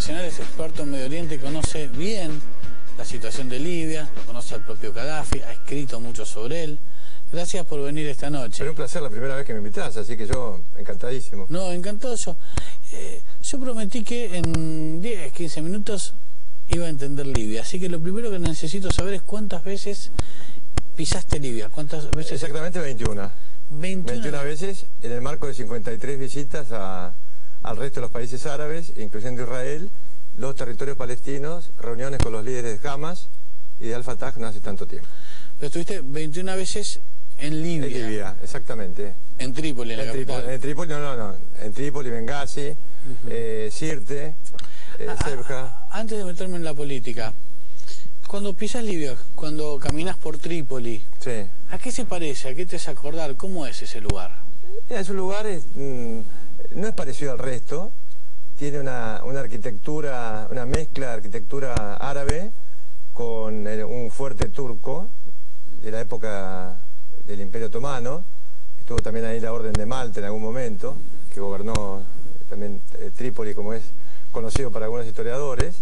internacional, es experto en Medio Oriente, conoce bien la situación de Libia, lo conoce al propio Gaddafi, ha escrito mucho sobre él. Gracias por venir esta noche. Pero un placer, la primera vez que me invitás, así que yo encantadísimo. No, encantado yo. Yo prometí que en 10, 15 minutos iba a entender Libia, así que lo primero que necesito saber es cuántas veces pisaste Libia. ¿Cuántas veces? Exactamente 21. 21 veces en el marco de 53 visitas al resto de los países árabes, incluyendo Israel, los territorios palestinos, reuniones con los líderes de Hamas y de Al-Fatah no hace tanto tiempo. Pero estuviste 21 veces en Libia. En Libia, exactamente. En Trípoli, en Trípoli, no. En Trípoli, Benghazi, Sirte, Sebha. Antes de meterme en la política, cuando pisas Libia, cuando caminas por Trípoli, sí. ¿A qué se parece? ¿A qué te hace acordar? ¿Cómo es ese lugar? Ese lugar no es parecido al resto. Tiene una arquitectura, una mezcla de arquitectura árabe con un fuerte turco de la época del Imperio Otomano. Estuvo también ahí la Orden de Malta en algún momento, que gobernó también Trípoli, como es conocido para algunos historiadores.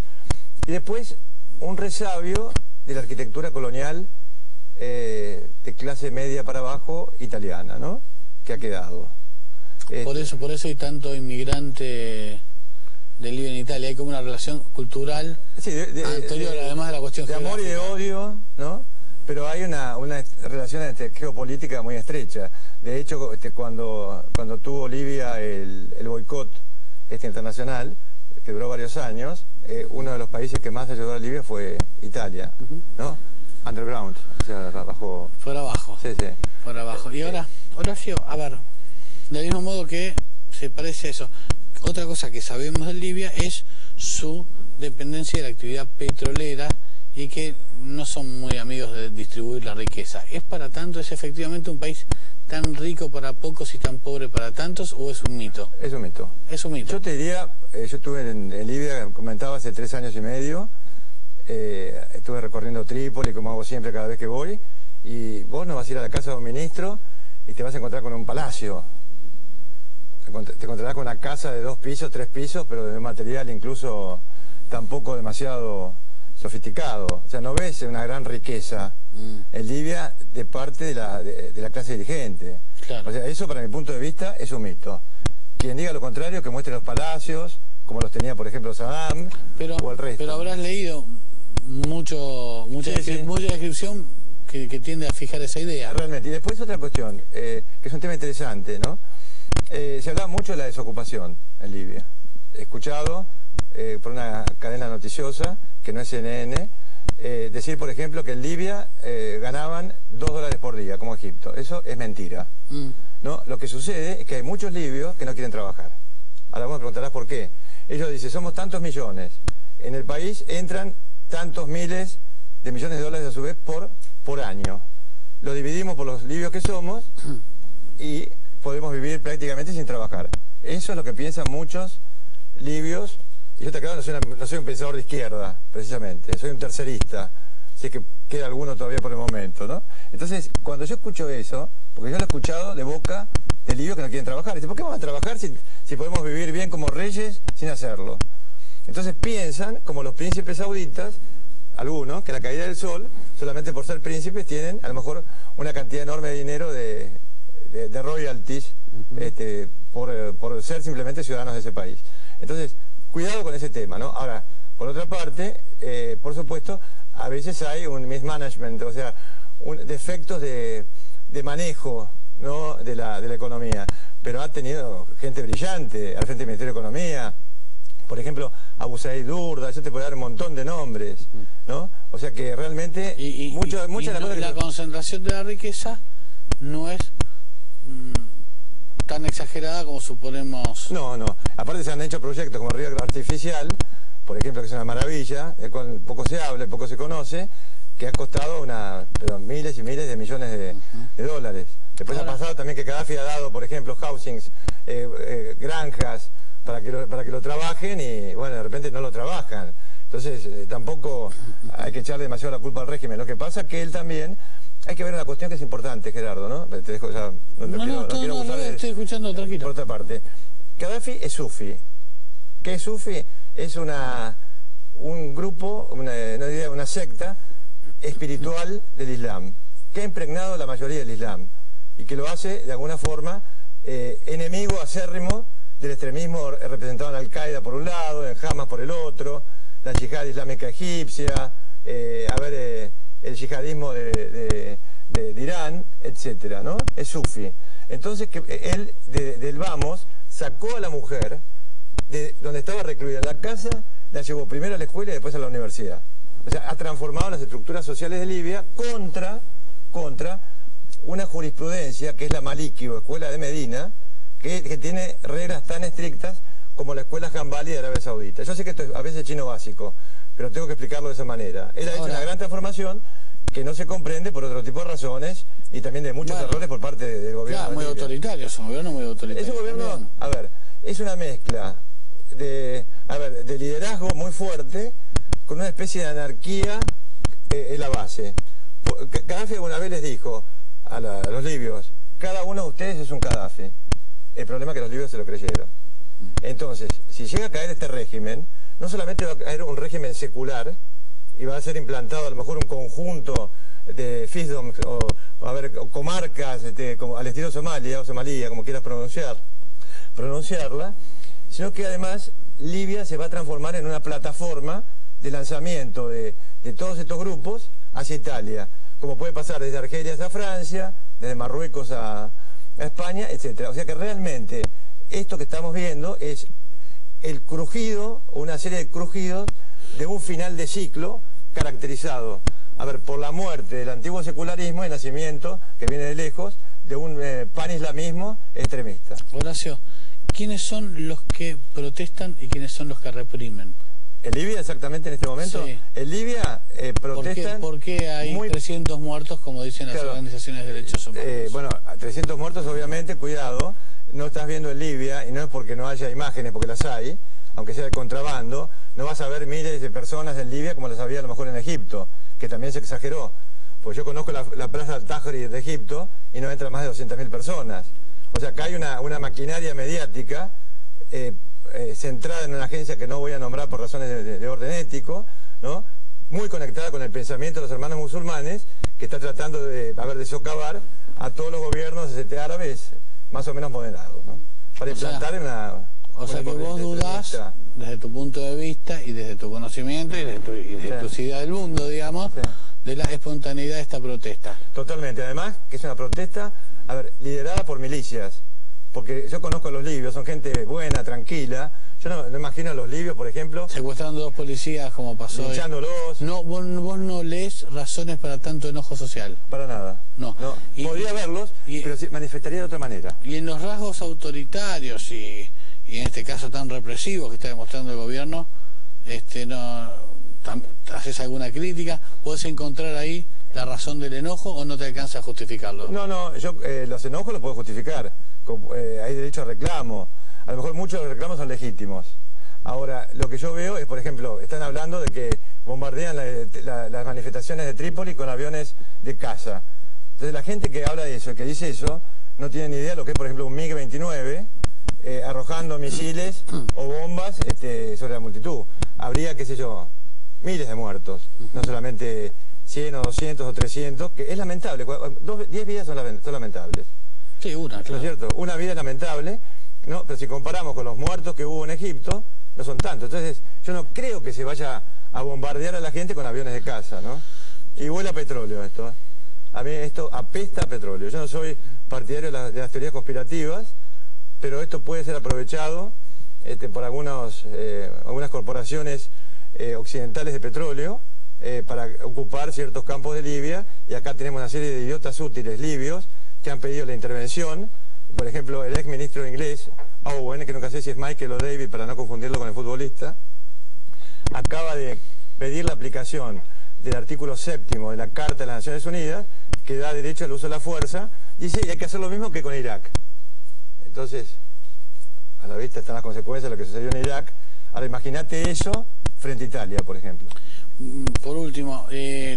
Y después un resabio de la arquitectura colonial de clase media para abajo italiana, ¿no? Que ha quedado. Por eso hay tanto inmigrante de Libia en Italia. Hay como una relación cultural anterior, además de la cuestión de amor y de odio, ¿no? Pero hay una relación geopolítica muy estrecha. De hecho, cuando tuvo Libia el boicot internacional, que duró varios años, uno de los países que más ayudó a Libia fue Italia, ¿no? Underground, o sea, abajo. Por abajo. Sí. Por abajo. Y ahora, Horacio, a ver, del mismo modo que se parece a eso. Otra cosa que sabemos de Libia es su dependencia de la actividad petrolera y que no son muy amigos de distribuir la riqueza. ¿Es para tanto? ¿Es efectivamente un país tan rico para pocos y tan pobre para tantos o es un mito? Es un mito. Es un mito. Yo te diría, yo estuve en Libia, comentaba, hace 3 años y medio. Estuve recorriendo Trípoli, como hago siempre cada vez que voy, y vos no vas a ir a la casa de un ministro y te vas a encontrar con un palacio. Te encontrarás con una casa de 2 pisos, 3 pisos, pero de un material incluso tampoco demasiado sofisticado. O sea, no ves una gran riqueza en Libia de parte de la clase dirigente. Claro. O sea, eso para mi punto de vista es un mito. Quien diga lo contrario, que muestre los palacios, como los tenía, por ejemplo, Saddam o el resto. Pero habrás leído mucha descripción que tiende a fijar esa idea. Realmente. Y después otra cuestión, que es un tema interesante, ¿no? Se hablaba mucho de la desocupación en Libia. He escuchado por una cadena noticiosa, que no es CNN, decir, por ejemplo, que en Libia ganaban $2 por día, como Egipto. Eso es mentira. ¿No? Lo que sucede es que hay muchos libios que no quieren trabajar. Ahora vos me preguntarás por qué. Ellos dicen, somos tantos millones. En el país entran tantos miles de millones de dólares a su vez por año. Lo dividimos por los libios que somos y podemos vivir prácticamente sin trabajar. Eso es lo que piensan muchos libios. Y yo te aclaro, no soy un pensador de izquierda, precisamente. Soy un tercerista. Si es que queda alguno todavía por el momento, ¿no? Entonces, cuando yo escucho eso, porque yo lo he escuchado de boca de libios que no quieren trabajar. Dice, ¿por qué vamos a trabajar si podemos vivir bien como reyes sin hacerlo? Entonces piensan, como los príncipes sauditas, algunos, que la caída del sol, solamente por ser príncipes, tienen a lo mejor una cantidad enorme de dinero de royalties, por ser simplemente ciudadanos de ese país. Entonces, cuidado con ese tema, ¿no? Ahora, por otra parte, por supuesto, a veces hay un mismanagement, o sea, defectos de manejo, ¿no? de la economía, pero ha tenido gente brillante al frente del Ministerio de Economía, por ejemplo, Abu Said Durda, yo te puedo dar un montón de nombres, ¿no? O sea que realmente muchas de las cosas la concentración de la riqueza no es tan exagerada como suponemos. No. Aparte se han hecho proyectos como Río Artificial, por ejemplo, que es una maravilla, del cual poco se habla, poco se conoce, que ha costado miles y miles de millones de dólares. Después ha pasado también que Gaddafi ha dado, por ejemplo, housings, granjas, para que lo trabajen y, bueno, de repente no lo trabajan. Entonces, tampoco hay que echarle demasiado la culpa al régimen. Lo que pasa es que él también... Hay que ver una cuestión que es importante, Gerardo, ¿no? Te dejo ya... No quiero abusar estoy escuchando, tranquilo. Por otra parte, Gaddafi es sufi, ¿Qué es sufi? Es un grupo, una secta espiritual del Islam, que ha impregnado la mayoría del Islam y que lo hace de alguna forma enemigo acérrimo del extremismo representado en Al-Qaeda por un lado, en Hamas por el otro, la yihad islámica egipcia, el yihadismo de Irán, etcétera, ¿no? Es sufi. Entonces él del Vamos sacó a la mujer de donde estaba recluida en la casa, la llevó primero a la escuela y después a la universidad. O sea, ha transformado las estructuras sociales de Libia contra una jurisprudencia que es la Maliki o Escuela de Medina, que tiene reglas tan estrictas como la Escuela Hanbali de Arabia Saudita. Yo sé que esto es a veces chino básico, pero tengo que explicarlo de esa manera. Él ha hecho una gran transformación que no se comprende por otro tipo de razones y también de muchos errores por parte del gobierno. Claro, muy autoritario, es un gobierno muy autoritario. Es un gobierno, también. A ver, es una mezcla de liderazgo muy fuerte con una especie de anarquía en la base. Gaddafi alguna vez les dijo a los libios, cada uno de ustedes es un Gaddafi. El problema es que los libios se lo creyeron. Entonces, si llega a caer este régimen, no solamente va a caer un régimen secular y va a ser implantado a lo mejor un conjunto de fiefdoms o comarcas como al estilo Somalia o Somalía, como quieras pronunciarla, sino que además Libia se va a transformar en una plataforma de lanzamiento de todos estos grupos hacia Italia, como puede pasar desde Argelia hacia Francia, desde Marruecos a España, etcétera. O sea que realmente esto que estamos viendo es el crujido, una serie de crujidos de un final de ciclo caracterizado, por la muerte del antiguo secularismo y el nacimiento, que viene de lejos, de un panislamismo extremista. Horacio, ¿quiénes son los que protestan y quiénes son los que reprimen? ¿En Libia exactamente en este momento? Sí. En Libia protestan... ¿Por qué hay 300 muertos, como dicen las organizaciones de derechos humanos? Bueno, 300 muertos obviamente, cuidado, no estás viendo en Libia, y no es porque no haya imágenes, porque las hay, aunque sea de contrabando, no vas a ver miles de personas en Libia como las había a lo mejor en Egipto, que también se exageró. Pues yo conozco la plaza Al-Tahrir de Egipto y no entran más de 200.000 personas. O sea, acá hay una maquinaria mediática centrada en una agencia que no voy a nombrar por razones de orden ético, ¿no? Muy conectada con el pensamiento de los hermanos musulmanes, que está tratando de socavar a todos los gobiernos árabes más o menos moderados, ¿no? Para implantar O sea que vos dudás, desde tu punto de vista y desde tu conocimiento y desde tu idea del mundo, digamos, de la espontaneidad de esta protesta. Totalmente, además que es una protesta, liderada por milicias. Porque yo conozco a los libios, son gente buena, tranquila. Yo no imagino a los libios, por ejemplo... secuestrando 2 policías, como pasó linchándolos. No, vos no lees razones para tanto enojo social. Para nada. No. Podría verlos, pero se manifestaría de otra manera. Y en los rasgos autoritarios y en este caso tan represivos que está demostrando el gobierno, ¿haces alguna crítica? ¿Podés encontrar ahí la razón del enojo o no te alcanza a justificarlo? No, yo los enojos los puedo justificar. Hay derecho a reclamo. A lo mejor muchos de los reclamos son legítimos. Ahora, lo que yo veo es, por ejemplo, están hablando de que bombardean las manifestaciones de Trípoli con aviones de caza. Entonces la gente que habla de eso, que dice eso, no tiene ni idea de lo que es, por ejemplo, un MiG-29 arrojando misiles o bombas sobre la multitud. Habría, qué sé yo, miles de muertos, no solamente 100 o 200 o 300, que es lamentable. 10 vidas son lamentables. Sí, una, claro. ¿No es cierto? Una vida es lamentable, ¿no? Pero si comparamos con los muertos que hubo en Egipto, no son tantos. Entonces, yo no creo que se vaya a bombardear a la gente con aviones de caza, ¿no? Y vuela petróleo esto. A mí esto apesta a petróleo. Yo no soy partidario de las teorías conspirativas, pero esto puede ser aprovechado por algunas corporaciones occidentales de petróleo para ocupar ciertos campos de Libia. Y acá tenemos una serie de idiotas útiles libios que han pedido la intervención. Por ejemplo, el ex ministro inglés, Owen, que nunca sé si es Michael o David para no confundirlo con el futbolista, acaba de pedir la aplicación del artículo 7º de la Carta de las Naciones Unidas, que da derecho al uso de la fuerza, y dice que hay que hacer lo mismo que con Irak. Entonces, a la vista están las consecuencias de lo que sucedió en Irak. Ahora imagínate eso frente a Italia, por ejemplo. Por último,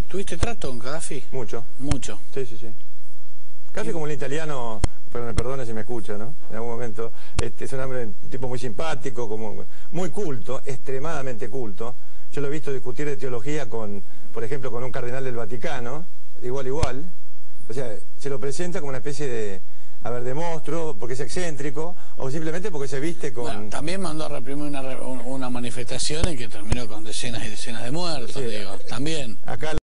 ¿tuviste trato con Gaddafi? Mucho. Mucho. Sí. Casi como un italiano pero me perdone si me escucha, ¿no? En algún momento, es un tipo muy simpático, como muy culto, extremadamente culto. Yo lo he visto discutir de teología con, por ejemplo, con un cardenal del Vaticano, igual. O sea, se lo presenta como una especie de monstruo, porque es excéntrico, o simplemente porque se viste con... Bueno, también mandó a reprimir una manifestación en que terminó con decenas y decenas de muertos, Sí, digo, también. Acá